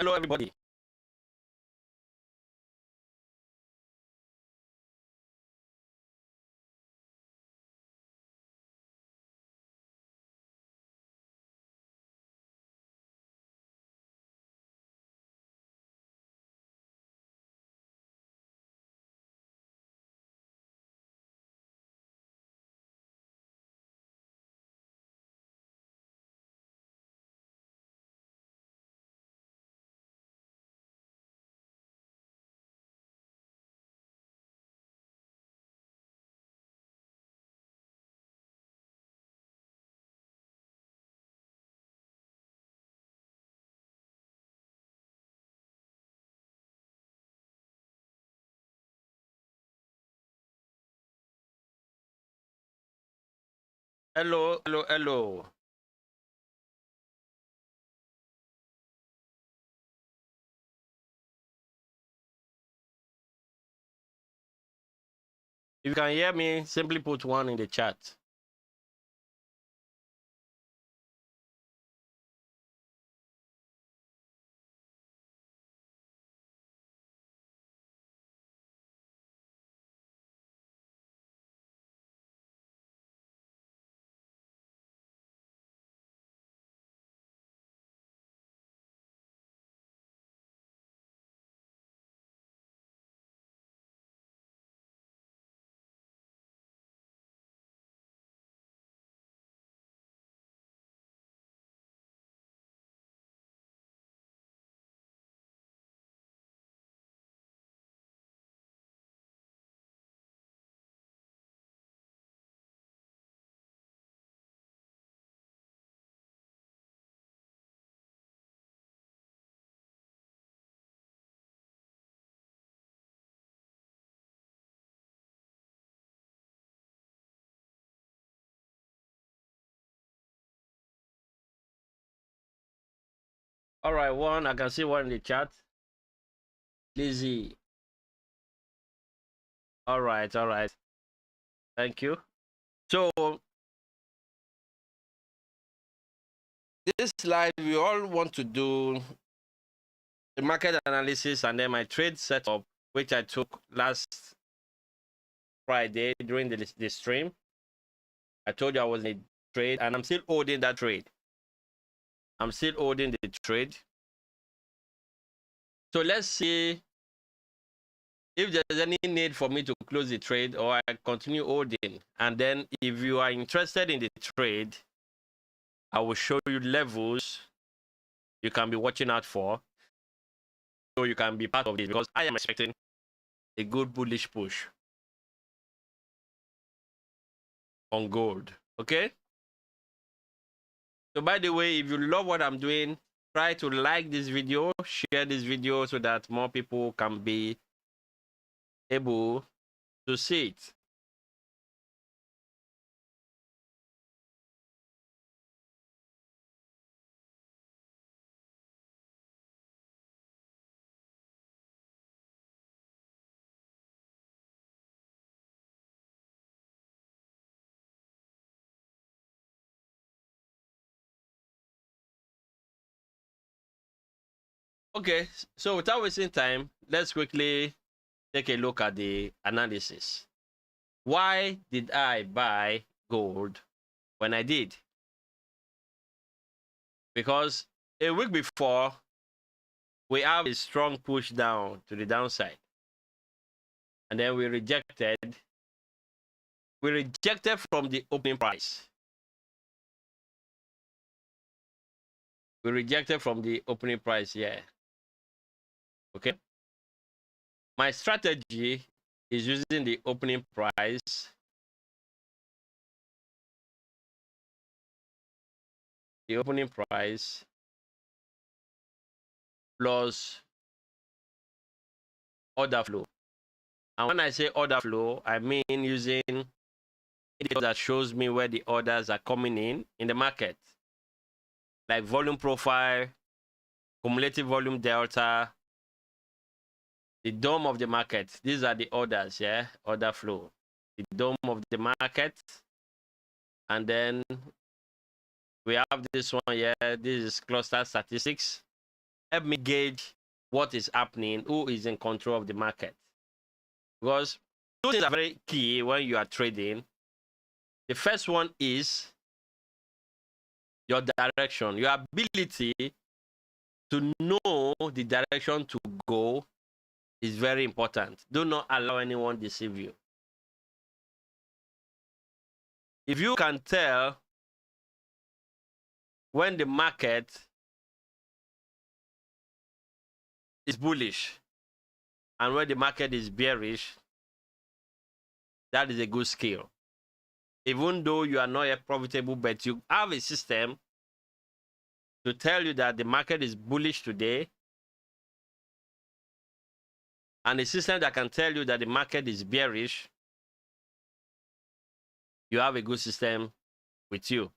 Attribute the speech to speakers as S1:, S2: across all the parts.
S1: Hello, everybody. Hello, hello, hello. If you can hear me, simply put one in the chat. All right, one. I can see one in the chat. Lizzie. All right, all right. Thank you. So this slide, we all want to do the market analysis and then my trade setup, which I took last Friday during the stream. I told you I was in a trade, and I'm still holding that trade. I'm still holding the trade. So let's see if there's any need for me to close the trade or I continue holding. And then if you are interested in the trade, I will show you levels you can be watching out for, so you can be part of this, because I am expecting a good bullish push on gold. Okay? So by the way, if you love what I'm doing, try to like this video, share this video so that more people can be able to see it. Okay, so without wasting time, let's quickly take a look at the analysis. Why did I buy gold when I did? Because a week before, we have a strong push down to the downside. And then we rejected. We rejected from the opening price. We rejected from the opening price here. Okay. My strategy is using the opening price. The opening price plus order flow. And when I say order flow, I mean using indicators that shows me where the orders are coming in the market, like volume profile, cumulative volume delta, the dome of the market. These are the orders, yeah, order flow. The dome of the market, and then we have this one here. This is cluster statistics. help me gauge what is happening, who is in control of the market. Because two things are very key when you are trading. The first one is your direction, your ability to know the direction to go is very important. Do not allow anyone deceive you. If you can tell when the market is bullish and when the market is bearish, that is a good skill. Even though you are not yet profitable, but you have a system to tell you that the market is bullish today, and a system that can tell you that the market is bearish, you have a good system with you.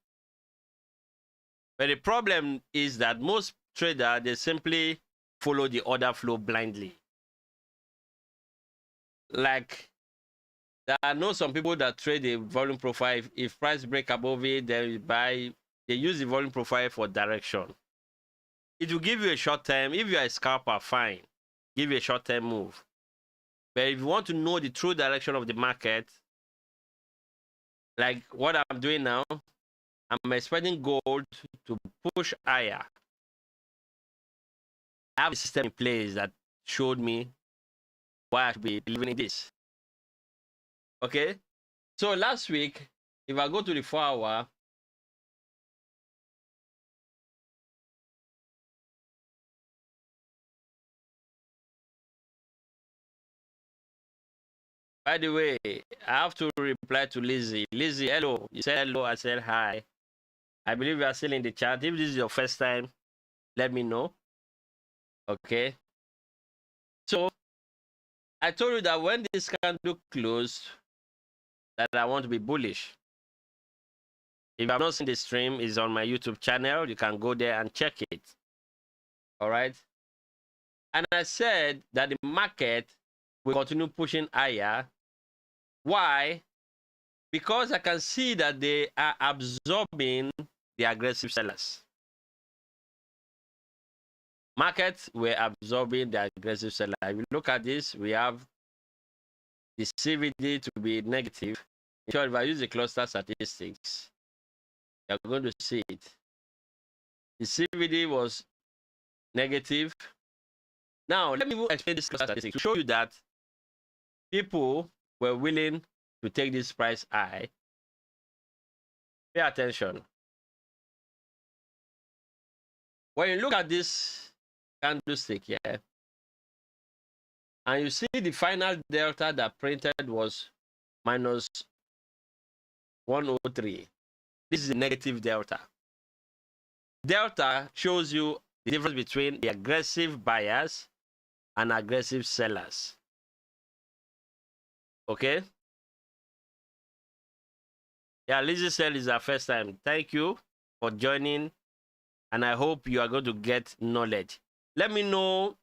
S1: But the problem is that most traders, they simply follow the order flow blindly. Like, I know some people that trade a volume profile. If price break above it, they buy. They use the volume profile for direction. It will give you a short term. If you are a scalper, fine, give you a short term move. But if you want to know the true direction of the market, like what I'm doing now, I'm expecting gold to push higher. I have a system in place that showed me why I should be believing in this. Okay, so last week, if I go to the 4-hour, by the way, I have to reply to Lizzie. Lizzie, hello. You said hello, I said hi. I believe you are still in the chat. If this is your first time, let me know. Okay. So, I told you that when this candle closed, that I want to be bullish. If you have not seen the stream, it's on my YouTube channel. You can go there and check it. All right. And I said that the market will continue pushing higher. Why? Because I can see that they are absorbing the aggressive sellers. Markets were absorbing the aggressive sellers. If you look at this, we have the CFD to be negative. Sure, if I use the cluster statistics, you're going to see it. The CFD was negative. Now, let me explain this cluster statistic to show you that people were willing to take this price high. Pay attention. When you look at this candlestick here, and you see the final delta that printed was minus 103. This is a negative delta. Delta shows you the difference between the aggressive buyers and aggressive sellers. Okay? Yeah, Lizzie said it's her first time. Thank you for joining, and I hope you are going to get knowledge. Let me know,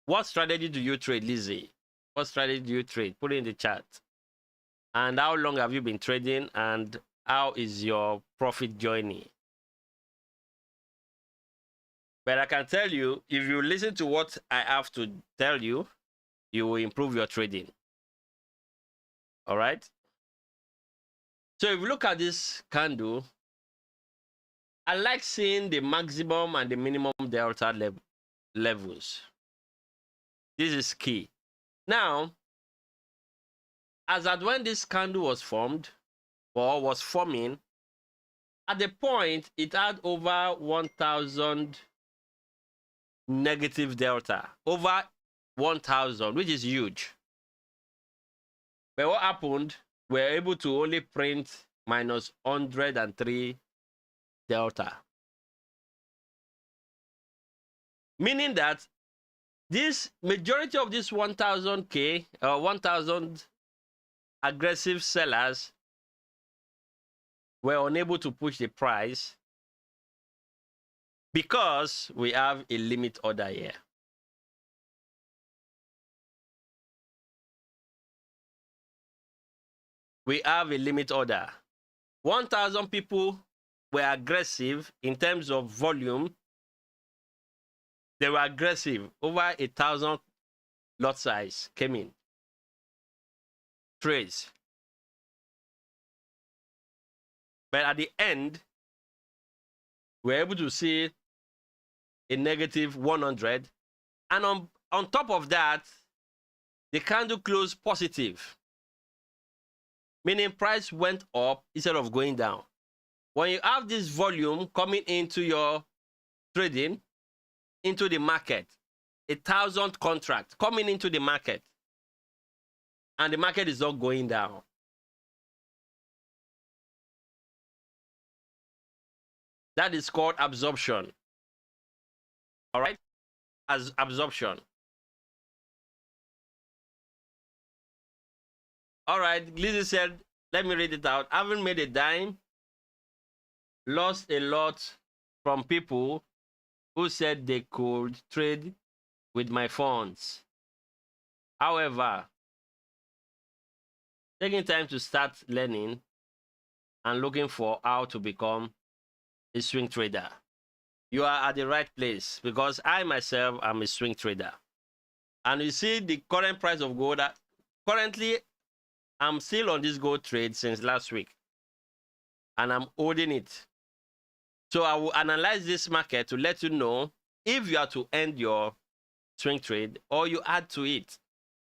S1: what strategy do you trade, Lizzie? What strategy do you trade? Put it in the chat. And how long have you been trading, and how is your profit journey? But I can tell you, if you listen to what I have to tell you, you will improve your trading. All right? So if you look at this candle, I like seeing the maximum and the minimum delta levels. This is key. Now, as at when this candle was formed, or was forming, at the point, it had over 1,000 negative delta. Over 1,000, which is huge. But what happened? We were able to only print minus 103 delta. Meaning that this majority of this 1,000K or 1,000 aggressive sellers were unable to push the price because we have a limit order here. We have a limit order. 1,000 people were aggressive in terms of volume, They were aggressive. Over 1,000 lot size came in. Trades. But at the end, we're able to see a negative 100. And on top of that, the candle closed positive, meaning price went up instead of going down. When you have this volume coming into your trading, into the market, 1,000 contracts coming into the market, and the market is not going down, that is called absorption. All right? As absorption. All right, Lizzie said, let me read it out. Haven't made a dime, lost a lot from people who said they could trade with my funds. However, taking time to start learning and looking for how to become a swing trader. You are at the right place, because I myself am a swing trader. And you see the current price of gold. Currently, I'm still on this gold trade since last week, and I'm holding it. So I will analyze this market to let you know if you are to end your swing trade or you add to it.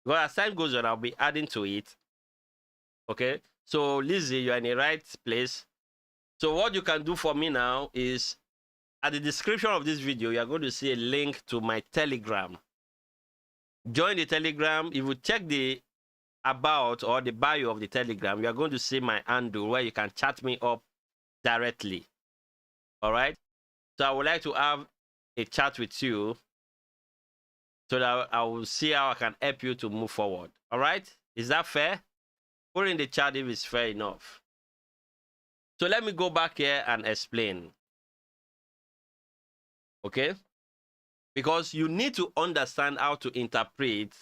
S1: Because as time goes on, I'll be adding to it. Okay? So Lizzie, you're in the right place. So what you can do for me now is, at the description of this video, you're going to see a link to my Telegram. Join the Telegram. If you check the about or the bio of the Telegram, you are going to see my handle where you can chat me up directly. All right? So I would like to have a chat with you so that I will see how I can help you to move forward. All right? Is that fair? Put in the chat if it's fair enough. So let me go back here and explain. Okay? Because you need to understand how to interpret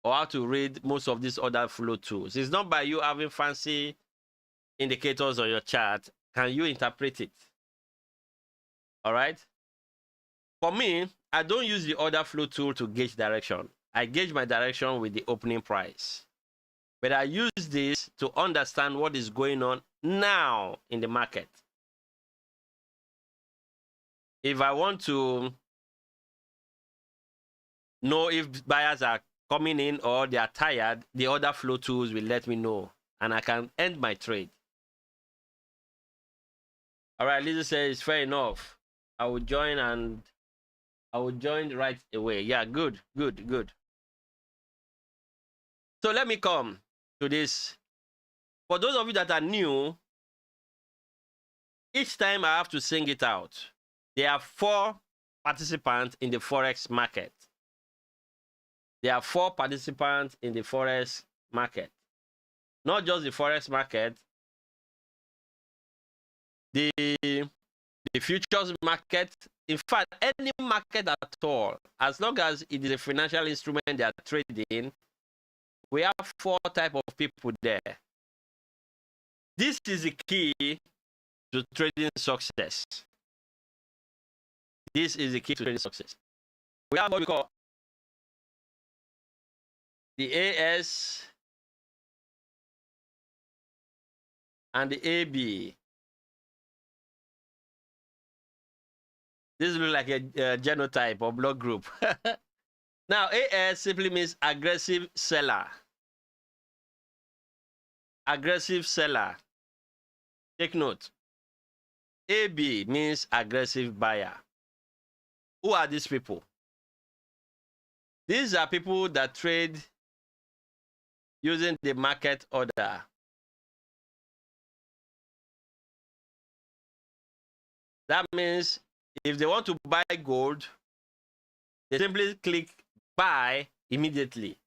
S1: or how to read most of these other flow tools. It's not by you having fancy indicators on your chart can you interpret it. All right? For me, I don't use the order flow tool to gauge direction. I gauge my direction with the opening price. But I use this to understand what is going on now in the market. If I want to know if buyers are coming in or they are tired, the order flow tools will let me know, and I can end my trade. All right, Lisa says, fair enough. I will join right away. Yeah, good. So let me come to this. For those of you that are new, each time I have to sing it out. There are 4 participants in the Forex market. There are 4 participants in the Forex market. Not just the Forex market, the futures market. In fact, any market at all, as long as it is a financial instrument they are trading, we have 4 types of people there. This is the key to trading success. This is the key to trading success. We have what we call the AS and the AB. This looks like a genotype or blood group. Now, AS simply means aggressive seller. Aggressive seller. Take note. AB means aggressive buyer. Who are these people? These are people that trade using the market order. That means if they want to buy gold, they simply click buy immediately.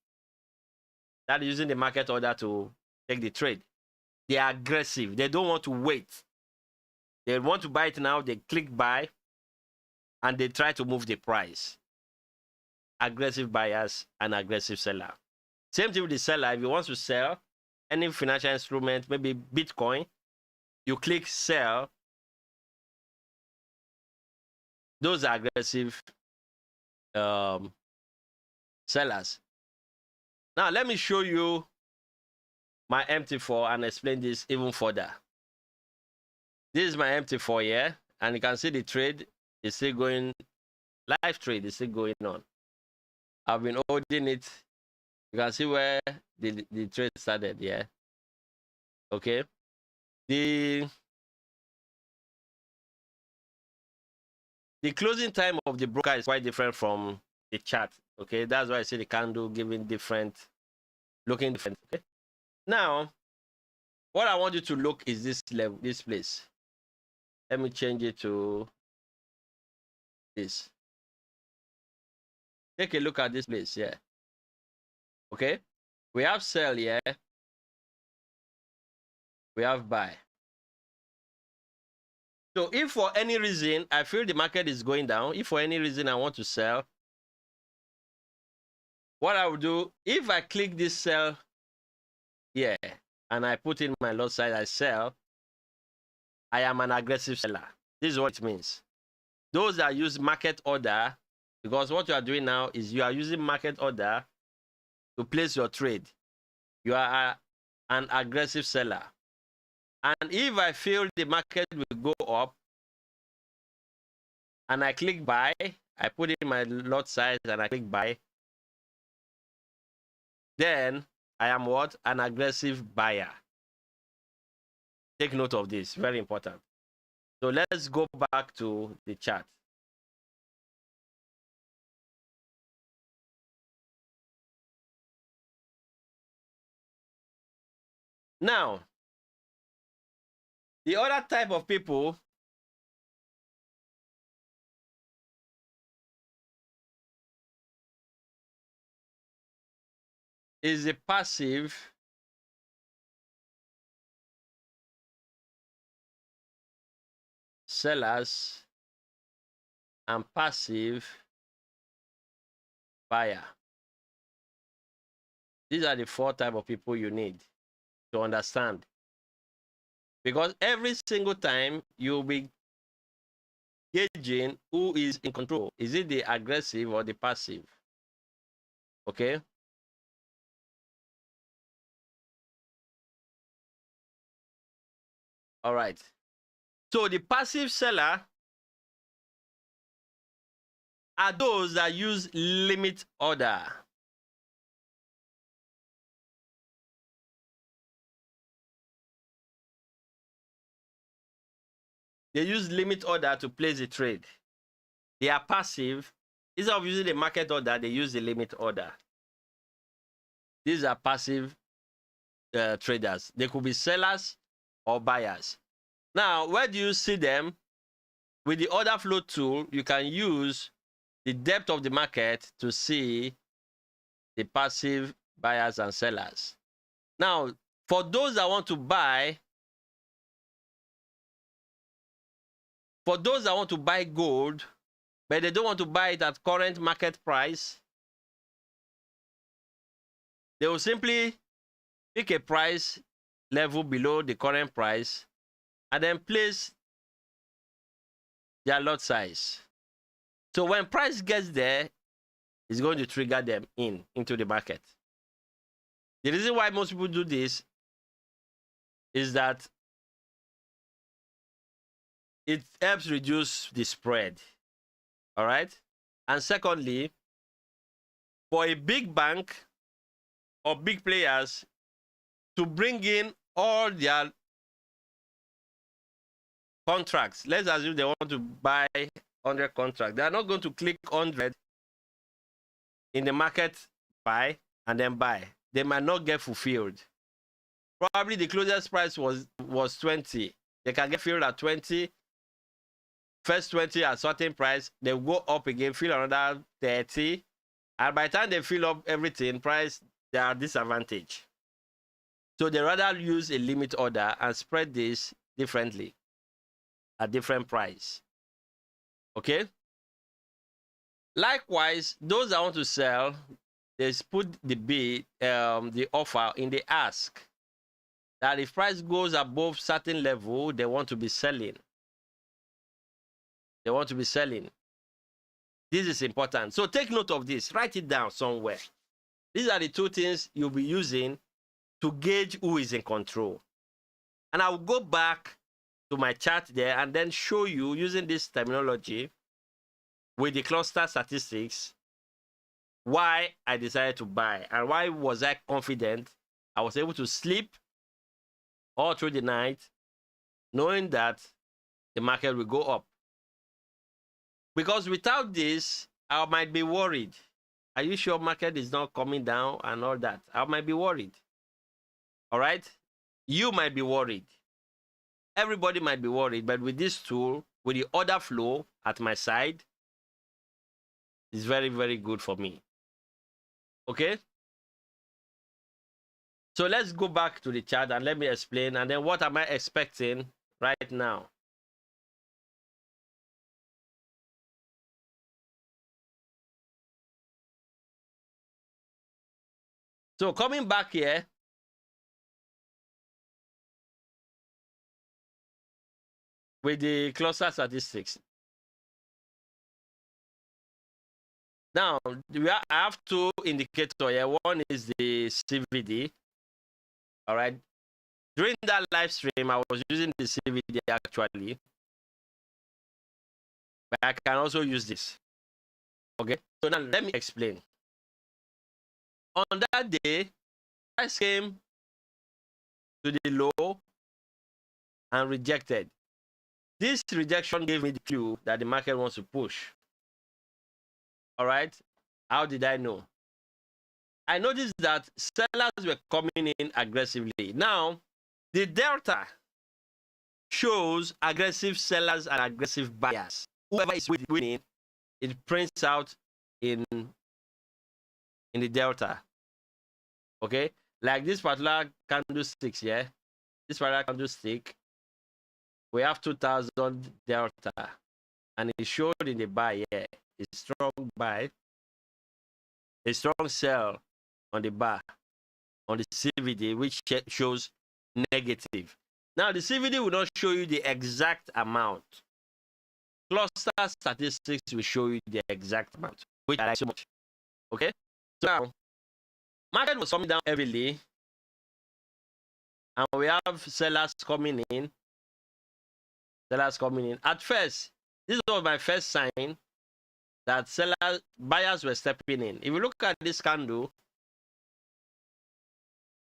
S1: That is using the market order to take the trade. They are aggressive. They don't want to wait. They want to buy it now. They click buy and they try to move the price. Aggressive buyers and aggressive seller. Same thing with the seller. If you want to sell any financial instrument, maybe Bitcoin, you click sell. Those are aggressive sellers. Now let me show you my MT4 and explain this even further. This is my MT4 here, and you can see the trade is still going, live trade is still going on. I've been holding it. You can see where the trade started, yeah. Okay. The closing time of the broker is quite different from the chart. Okay, that's why I see the candle giving different, looking different. Okay. Now, what I want you to look is this level, this place. Let me change it to this. Take a look at this place here. Okay, we have sell here. We have buy. So if for any reason I feel the market is going down, if for any reason I want to sell, what I will do, if I click this sell here and I put in my lot size, I sell, I am an aggressive seller. This is what it means. Those that use market order, because what you are doing now is you are using market order to place your trade. You are an aggressive seller. And if I feel the market will go up and I click buy, I put in my lot size and I click buy, then I am what? An aggressive buyer. Take note of this, very important. So let's go back to the chart. Now, the other type of people is the passive sellers and passive buyer. These are the 4 types of people you need to understand. Because every single time you'll be gauging who is in control. Is it the aggressive or the passive? Okay. All right. So the passive seller are those that use limit order. They use limit order to place a trade. They are passive. Instead of using the market order, they use the limit order. These are passive traders. They could be sellers or buyers. Now, where do you see them? With the order flow tool, you can use the depth of the market to see the passive buyers and sellers. Now, for those that want to buy, gold, but they don't want to buy it at current market price, they will simply pick a price level below the current price and then place their lot size. So when price gets there, it's going to trigger them into the market. The reason why most people do this is that it helps reduce the spread. All right. And secondly, for a big bank or big players to bring in all their contracts, let's assume they want to buy 100 contracts. They are not going to click 100 in the market buy and then buy. They might not get fulfilled. Probably the closest price was 20. They can get filled at 20. First 20 at certain price, they will go up again, fill another 30. And by the time they fill up everything, price, they are disadvantaged. So they rather use a limit order and spread this differently at different price. Okay? Likewise, those that want to sell, they put the bid, the offer in the ask. That if price goes above certain level, they want to be selling. They want to be selling. This is important. So take note of this. Write it down somewhere. These are the two things you'll be using to gauge who is in control. And I'll go back to my chart there and then show you using this terminology with the cluster statistics why I decided to buy and why was I confident I was able to sleep all through the night knowing that the market will go up. Because without this, I might be worried. Are you sure market is not coming down and all that? I might be worried. All right? You might be worried. Everybody might be worried, but with this tool, with the order flow at my side, it's very, very good for me. Okay? So let's go back to the chart and let me explain. And then what am I expecting right now? So coming back here, with the cluster statistics. Now, I have two indicators here. One is the CFD. All right. During that live stream, I was using the CFD actually. But I can also use this. Okay. So now let me explain. On that day, price came to the low and rejected. This rejection gave me the clue that the market wants to push. All right. How did I know? I noticed that sellers were coming in aggressively. Now, the delta shows aggressive sellers and aggressive buyers. Whoever is winning, it prints out in the delta. Okay? Like this particular candlestick here, this particular candlestick, we have 2,000 delta. And it showed in the buy here, a strong buy, a strong sell on the bar, on the CFD, which shows negative. Now, the CFD will not show you the exact amount. Cluster statistics will show you the exact amount, which I like so much. Okay? So now, market was coming down heavily, and we have sellers coming in. Sellers coming in. At first, this was my first sign that buyers were stepping in. If you look at this candle,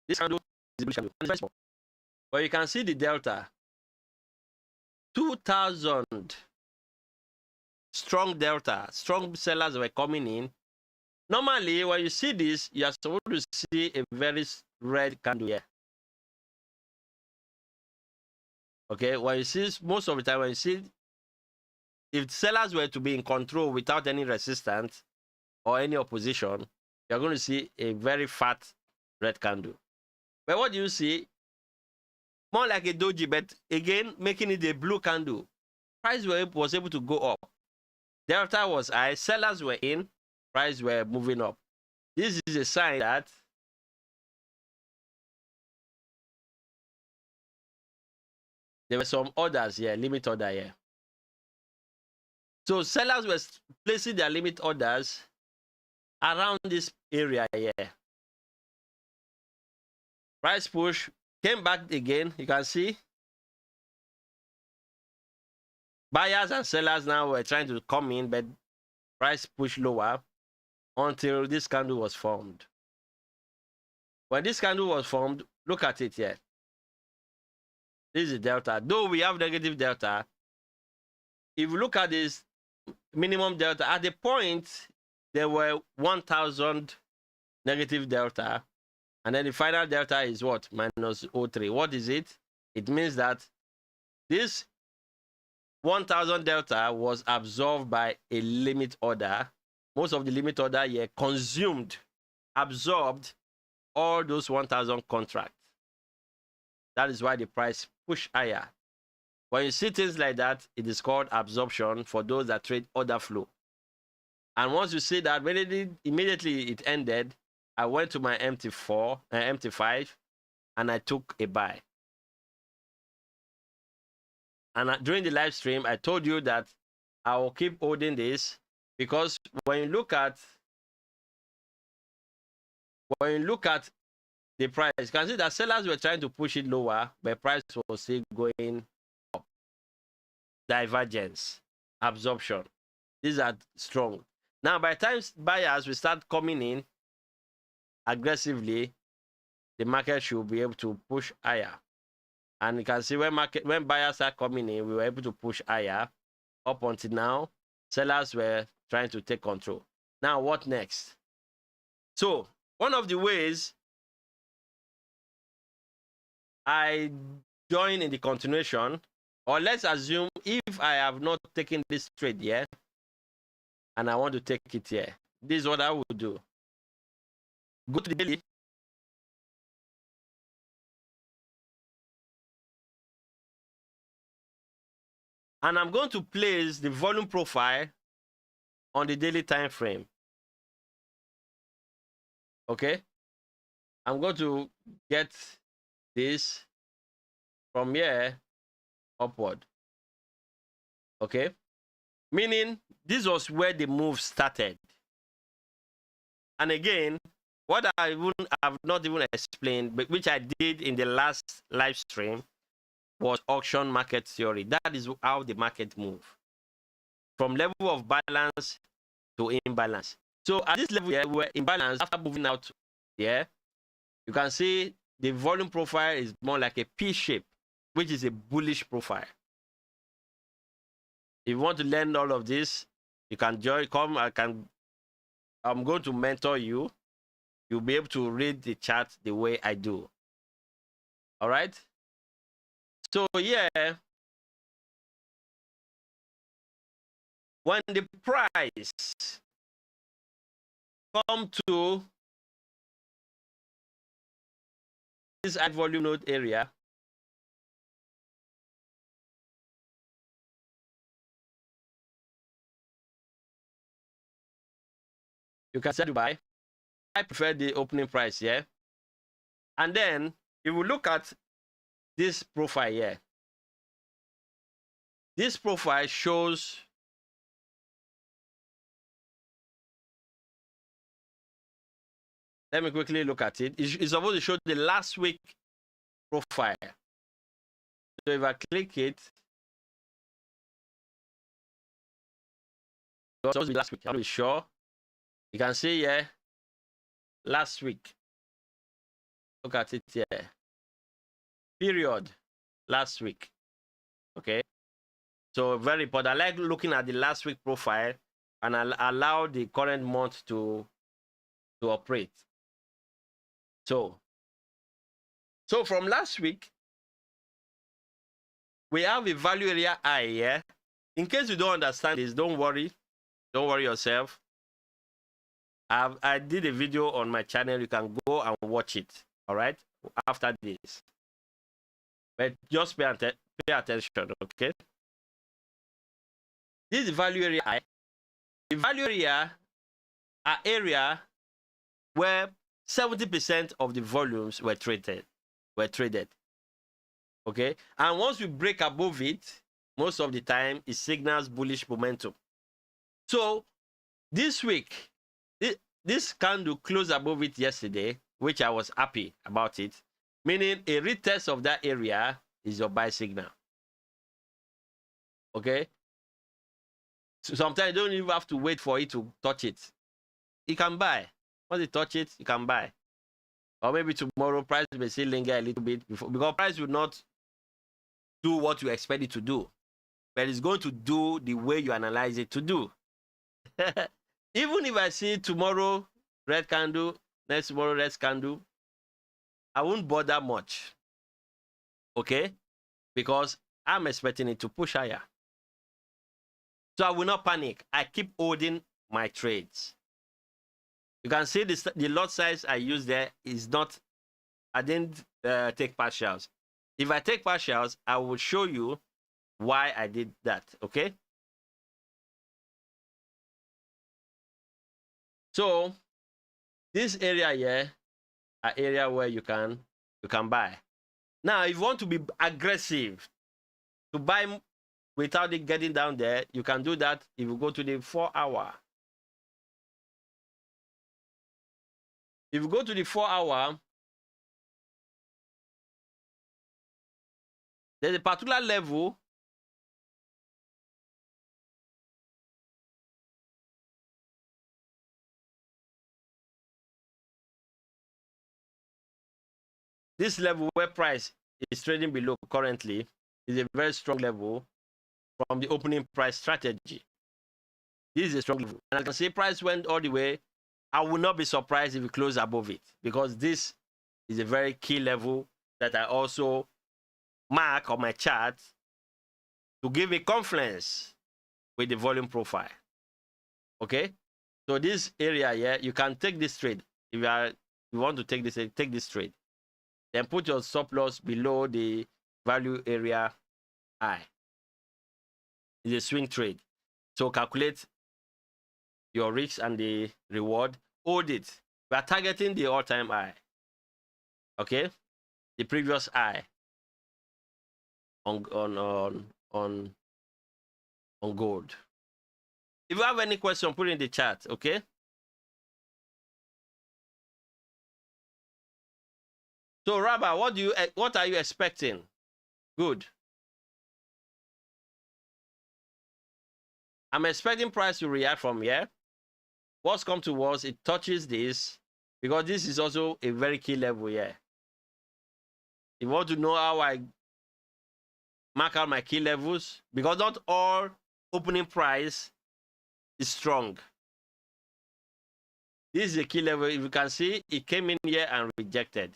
S1: this candle is a bullish candle. It's very small. But you can see the delta. 2,000 strong delta. Strong sellers were coming in. Normally, when you see this, you are supposed to see a very red candle here. Okay, when you see, most of the time, when you see, if sellers were to be in control without any resistance or any opposition, you're going to see a very fat red candle. But what do you see? More like a doji, but again, making it a blue candle. Price was able to go up. Delta was high. Sellers were in. Price were moving up. This is a sign that there were some orders here, limit order here. So sellers were placing their limit orders around this area here. Price push, came back again. You can see buyers and sellers now were trying to come in, but price pushed lower until this candle was formed. When this candle was formed, look at it here. This is delta. Though we have negative delta, if you look at this minimum delta, at the point there were 1,000 negative delta, and then the final delta is what? Minus 0.3. What is it? It means that this 1,000 delta was absorbed by a limit order. Most of the limit order here consumed, absorbed all those 1,000 contracts. That is why the price pushed higher. When you see things like that, it is called absorption for those that trade order flow. And once you see that, immediately it ended, I went to my MT5, and I took a buy. And during the live stream, I told you that I will keep holding this Because when you look at the price, you can see that sellers were trying to push it lower, but price was still going up. Divergence, absorption. These are strong. Now, by the time buyers will start coming in aggressively, the market should be able to push higher. And you can see when buyers are coming in, we were able to push higher. Up until now, sellers were trying to take control. Now, what next? So, one of the ways I join in the continuation, or let's assume if I have not taken this trade yet, and I want to take it here, this is what I would do. Go to the daily. And I'm going to place the volume profile on the daily time frame. Okay? I'm going to get this from here upward. Okay? Meaning this was where the move started. And again, what I have not even explained, but which I did in the last live stream, was auction market theory. That is how the market moves. From level of balance to imbalance. So at this level here, we're in balance. After moving out here, you can see the volume profile is more like a P shape, which is a bullish profile. If you want to learn all of this, you can come. I'm going to mentor you. You'll be able to read the chart the way I do. All right? So yeah, when the price come to this high volume node area, you can set to buy. I prefer the opening price here. And then if we look at this profile here, this profile shows let me quickly look at it. It's supposed to show the last week profile. So if I click it, it's supposed to be last week. I'm not sure. You can see here, last week. Look at it here. Period, last week. Okay. So very important. I like looking at the last week profile and I'll allow the current month to operate. So from last week, we have a value area high here. In case you don't understand this, don't worry. Don't worry yourself. I did a video on my channel. You can go and watch it. All right. After this. But just pay attention, okay? This is the value area high. The value area are area where 70% of the volumes were traded. Okay, and once we break above it, most of the time it signals bullish momentum. So this week, this candle closed above it yesterday, which I was happy about it, meaning a retest of that area is your buy signal. Okay, so sometimes you don't even have to wait for it to touch it. You can buy. Once you touch it, you can buy. Or maybe tomorrow price may still linger a little bit before, because price will not do what you expect it to do, but it's going to do the way you analyze it to do. Even if I see tomorrow red candle, next tomorrow red candle, I won't bother much. Okay? Because I'm expecting it to push higher. So I will not panic. I keep holding my trades. You can see this, the lot size I use there is not, I didn't take partials. If I take partials, I will show you why I did that, okay? So this area here, an area where you can buy. Now, if you want to be aggressive, to buy without it getting down there, you can do that if you go to the 4 hour. If you go to the 4-hour, there's a particular level this level where price is trading below currently is a very strong level from the opening price strategy. This is a strong level. And I can say price went all the way. I will not be surprised if we close above it, because this is a very key level that I also mark on my chart to give me confidence with the volume profile. Okay, so this area here, you can take this trade. If you want to take this trade, then put your stop loss below the value area high. It's a swing trade, so calculate your risk and the reward. Hold it. We are targeting the all-time high. Okay, the previous high on gold. If you have any question, put it in the chat. Okay. So Raba, what are you expecting? Good. I'm expecting price to react from here. What's come to us, it touches this, because this is also a very key level here. If you want to know how I mark out my key levels, because not all opening price is strong. This is a key level. If you can see, it came in here and rejected.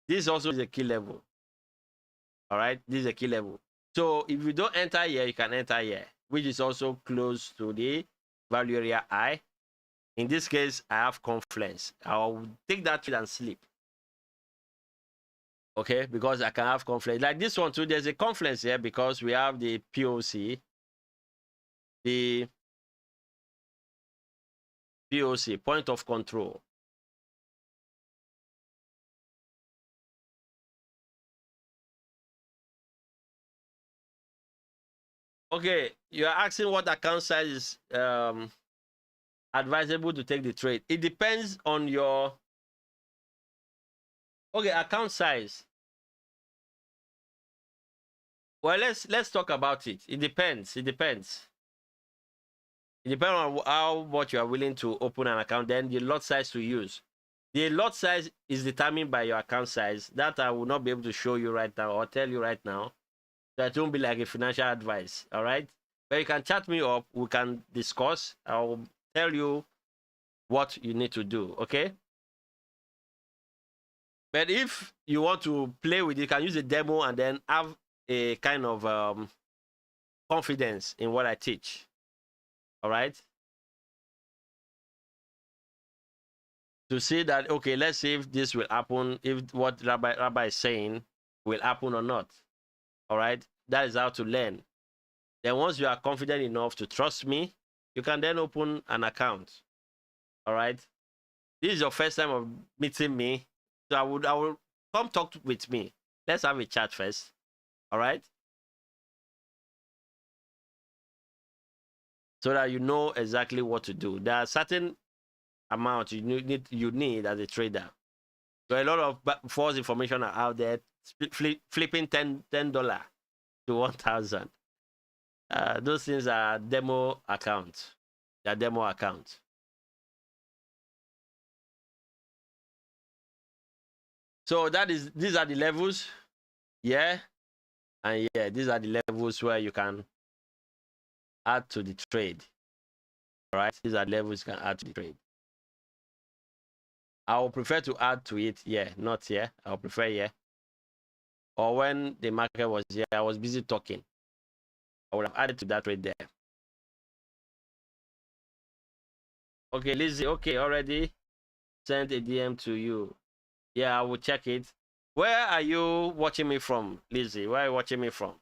S1: This also is a key level. All right, this is a key level. So if you don't enter here, you can enter here, which is also close to the value area high. In this case, I have confidence. I'll take that trade and sleep. Okay, because I can have confidence. Like this one too, there's a confidence here because we have the POC. The POC, point of control. Okay, you're asking what account size is advisable to take the trade. It depends on your account size. Well, let's talk about it. It depends. It depends on how much you are willing to open an account, then the lot size to use. The lot size is determined by your account size. That I will not be able to show you right now or tell you right now. That won't be like a financial advice, all right? But you can chat me up. We can discuss. I'll tell you what you need to do, okay? But if you want to play with it, you can use a demo and then have a kind of confidence in what I teach, all right? To see that, okay, let's see if this will happen, if what Raba is saying will happen or not, all right? That is how to learn. Then once you are confident enough to trust me, you can then open an account, all right? This is your first time of meeting me, so I will come talk with me. Let's have a chat first, all right? So that you know exactly what to do. There are certain amounts you need as a trader. So a lot of false information are out there, flipping $10 to 1,000. Those things are demo accounts. They are demo accounts. So these are the levels, yeah, and yeah, these are the levels where you can add to the trade. All right, these are levels you can add to the trade. I will prefer to add to it, yeah, not here. I will prefer here. Or when the market was here, I was busy talking. I would have added to that trade there. Okay, Lizzie, okay, already sent a DM to you. Yeah, I will check it. Where are you watching me from, Lizzie? Where are you watching me from?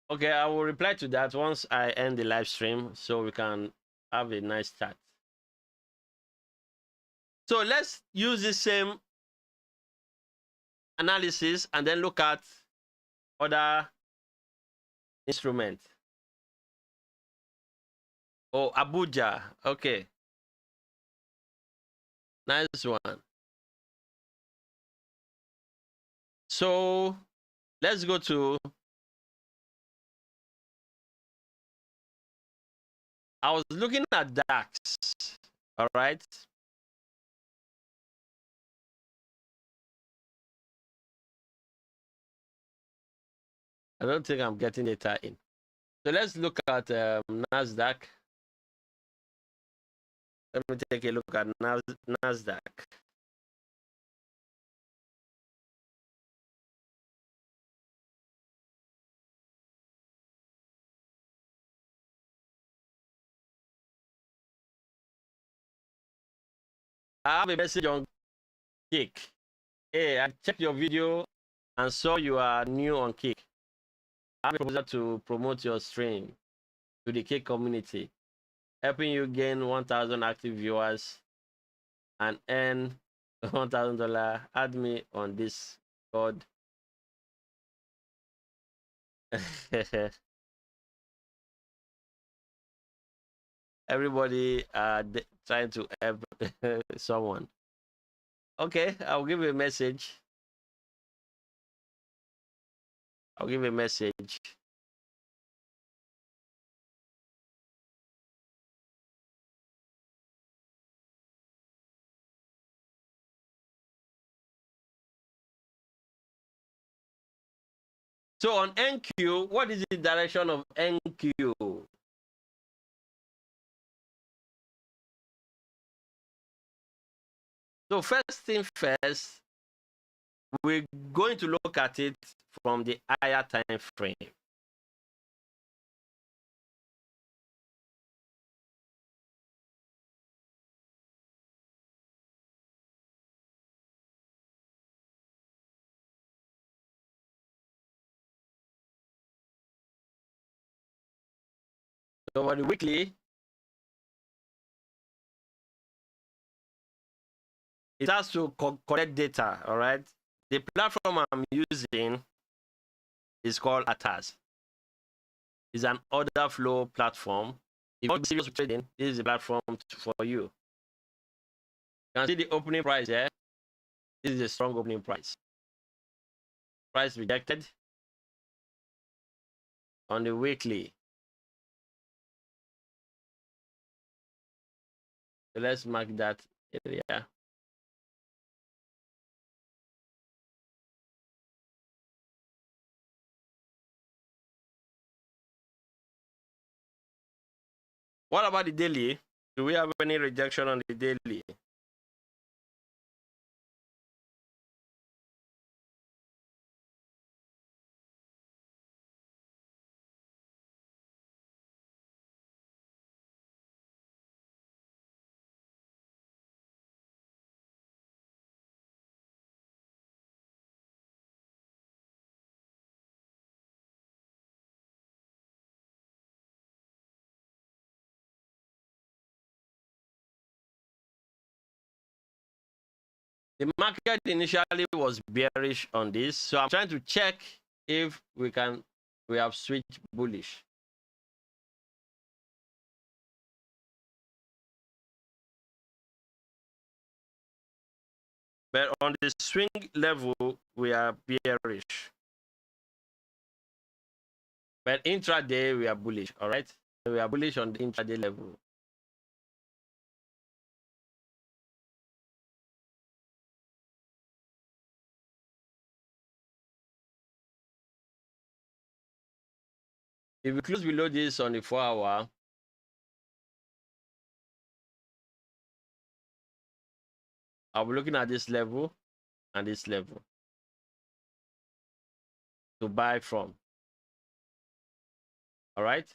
S1: Okay, I will reply to that once I end the live stream so we can have a nice chat. So let's use the same analysis and then look at other instruments. Oh, Abuja. Okay. Nice one. So let's go to, I was looking at DAX. All right. I don't think I'm getting data in. So let's look at NASDAQ. Let me take a look at NASDAQ. I have a message on Kick. Hey, I checked your video and saw you are new on Kick. I have a proposal to promote your stream to the Kick community, helping you gain 1,000 active viewers and earn $1,000. Add me on this, God. Everybody trying to help someone. Okay, I'll give you a message. I'll give a message. So on NQ, what is the direction of NQ? So first thing first, we're going to look at it from the higher time frame. So for the weekly, it has to collect data, all right? The platform I'm using is called ATAS. It's an order flow platform. If you want to be serious with trading, this is the platform for you. You can see the opening price here. This is a strong opening price. Price rejected on the weekly. So let's mark that area. What about the daily? Do we have any rejection on the daily? The market initially was bearish on this, so I'm trying to check if we have switched bullish. But on the swing level, we are bearish. But intraday, we are bullish, all right? We are bullish on the intraday level. If we close below this on the 4-hour, I'll be looking at this level and this level to buy from. All right?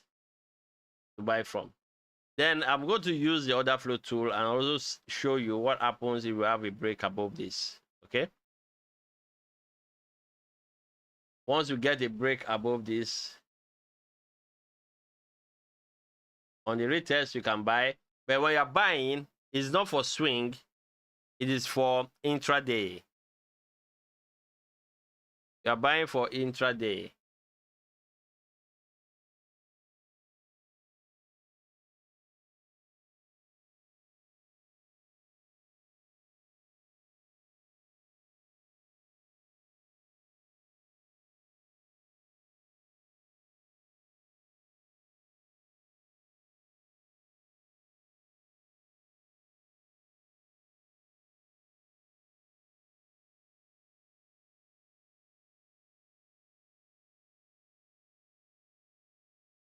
S1: To buy from. Then I'm going to use the order flow tool and also show you what happens if we have a break above this. Okay? Once you get a break above this, On the retest, you can buy. But when you're buying, it's not for swing. It is for intraday. You're buying for intraday.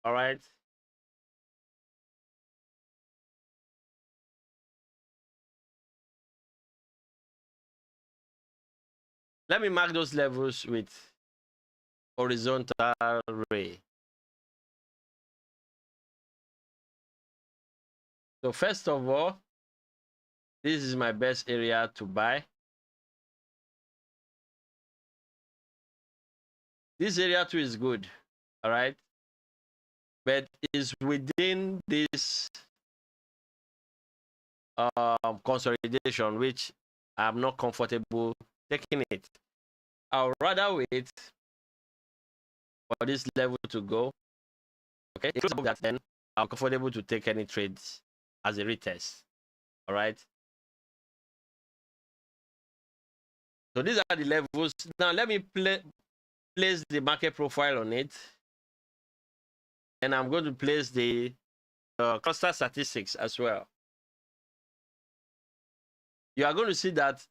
S1: All right. Let me mark those levels with horizontal ray. So first of all, this is my best area to buy. This area too is good, all right? But it's within this consolidation, which I'm not comfortable taking it. I'll rather wait for this level to go. Okay, if above that, then I'm comfortable to take any trades as a retest. All right. So these are the levels. Now let me place the market profile on it, and I'm going to place the cluster statistics as well. You are going to see that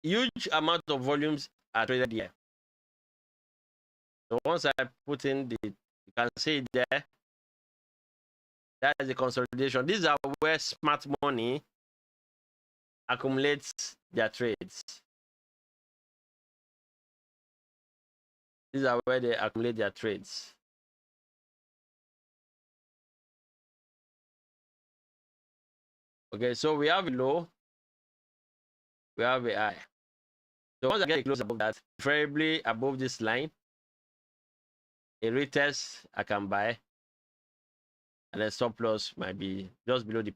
S1: huge amount of volumes are traded here. So once I put in the, you can see it there. That is the consolidation. These are where smart money accumulates their trades. These are where they accumulate their trades. Okay, so we have a low, we have a high. So once I get close above that, preferably above this line, a retest I can buy, and then stop loss might be just below the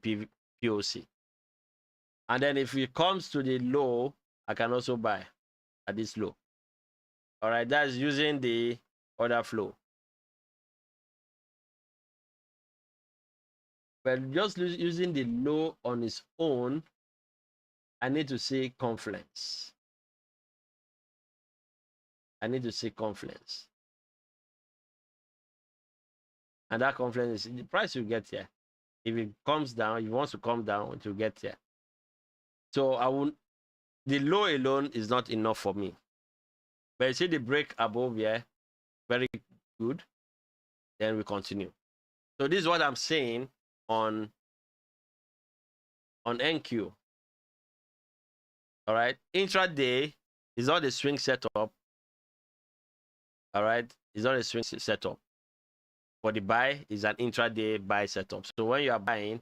S1: POC. And then if it comes to the low, I can also buy at this low. All right, that's using the order flow. But just using the low on its own, I need to see confluence. I need to see confluence. And that confluence is the price you get here. If it comes down, if it wants to come down, it will get here. So I won't, the low alone is not enough for me. But you see the break above here, very good. Then we continue. So this is what I'm saying on NQ. All right, intraday is not a swing setup. All right, it's not a swing setup. For the buy, is an intraday buy setup. So when you are buying,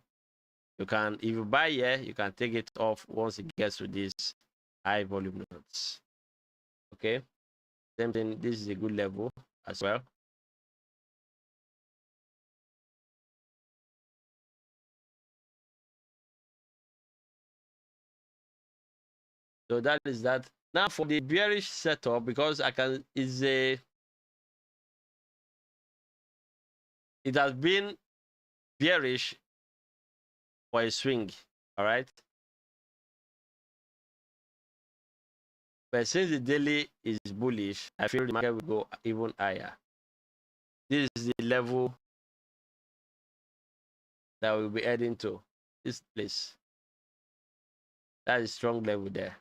S1: you can, if you buy here, you can take it off once it gets to these high volume nodes. Okay, same thing. This is a good level as well. So that is that. Now for the bearish setup, because I can, it has been bearish for a swing. All right. But since the daily is bullish, I feel the market will go even higher. This is the level that we'll be heading to. This place. That is strong level there.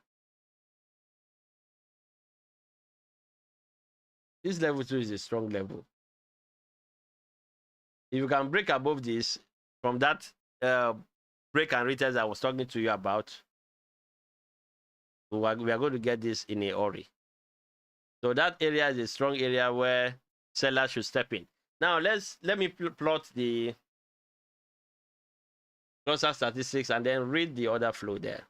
S1: This level 2 is a strong level. If you can break above this, from that break and retest I was talking to you about, we are going to get this in a hurry. So that area is a strong area where sellers should step in. Now let me plot the cluster statistics and then read the order flow there.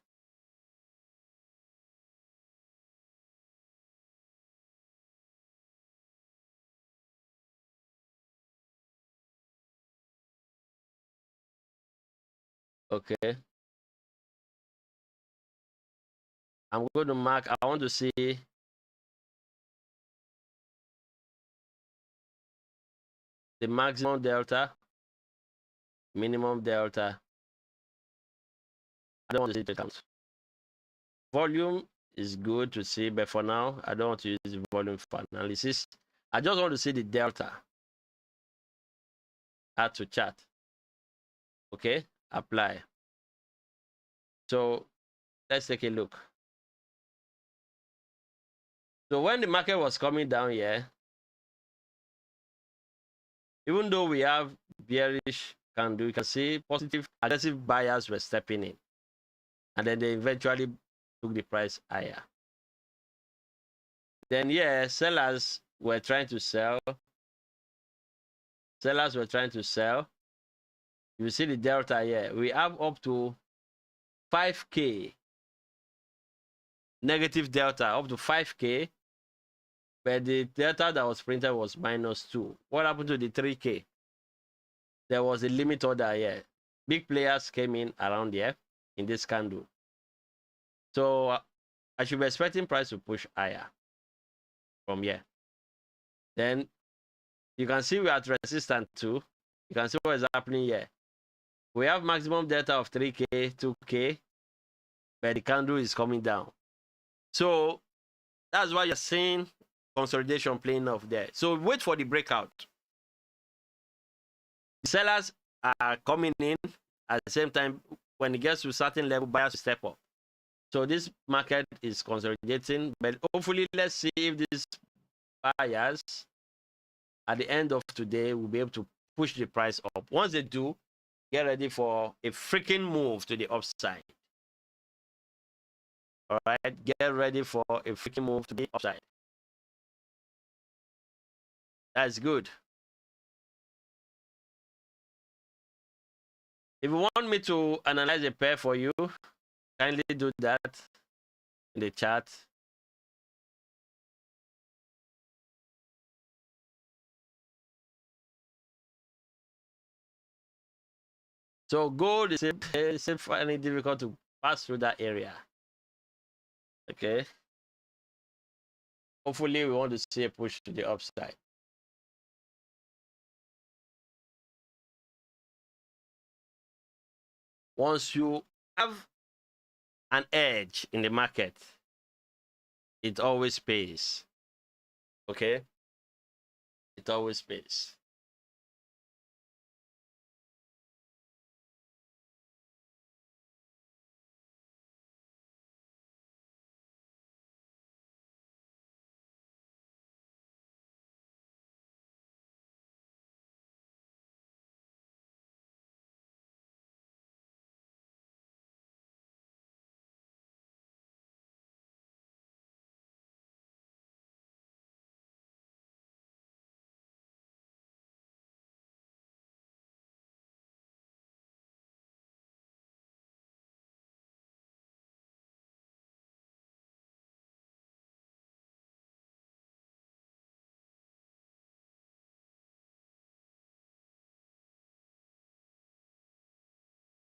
S1: Okay. I'm going to mark, I want to see the maximum delta, minimum delta. I don't want to see the count. Volume is good to see, but for now, I don't want to use the volume for analysis. I just want to see the delta. Add to chart. Okay, apply. So let's take a look. So when the market was coming down here, even though we have bearish candle, you can see positive aggressive buyers were stepping in, and then they eventually took the price higher. Then yeah, sellers were trying to sell. Sellers were trying to sell. You see the delta here. We have up to 5K negative delta, up to 5K, but the delta that was printed was -2. What happened to the 3K? There was a limit order here. Big players came in around here in this candle. So I should be expecting price to push higher from here. Then you can see we are at resistance too. You can see what is happening here. We have maximum delta of 3K, 2K, but the candle is coming down. So that's why you're seeing consolidation playing off there. So wait for the breakout. The sellers are coming in at the same time. When it gets to a certain level, buyers step up. So this market is consolidating, but hopefully let's see if these buyers at the end of today will be able to push the price up. Once they do, get ready for a freaking move to the upside. All right, get ready for a freaking move to the upside. That's good. If you want me to analyze a pair for you, kindly do that in the chat. So gold is finding difficult to pass through that area. Okay. Hopefully we want to see a push to the upside. Once you have an edge in the market, it always pays. Okay? It always pays.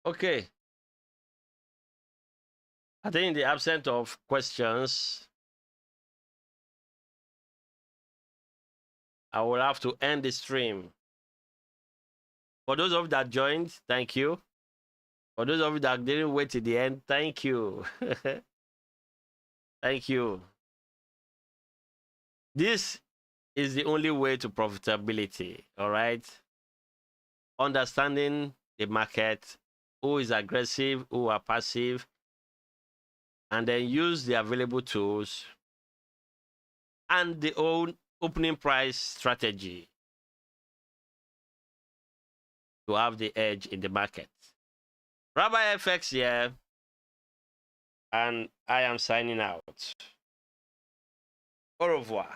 S1: Okay. I think in the absence of questions, I will have to end the stream. For those of you that joined, thank you. For those of you that didn't wait till the end, thank you. Thank you. This is the only way to profitability, all right? Understanding the market, who is aggressive, who are passive, and then use the available tools and the own opening price strategy to have the edge in the market. Raba Fx here, and I am signing out. Au revoir.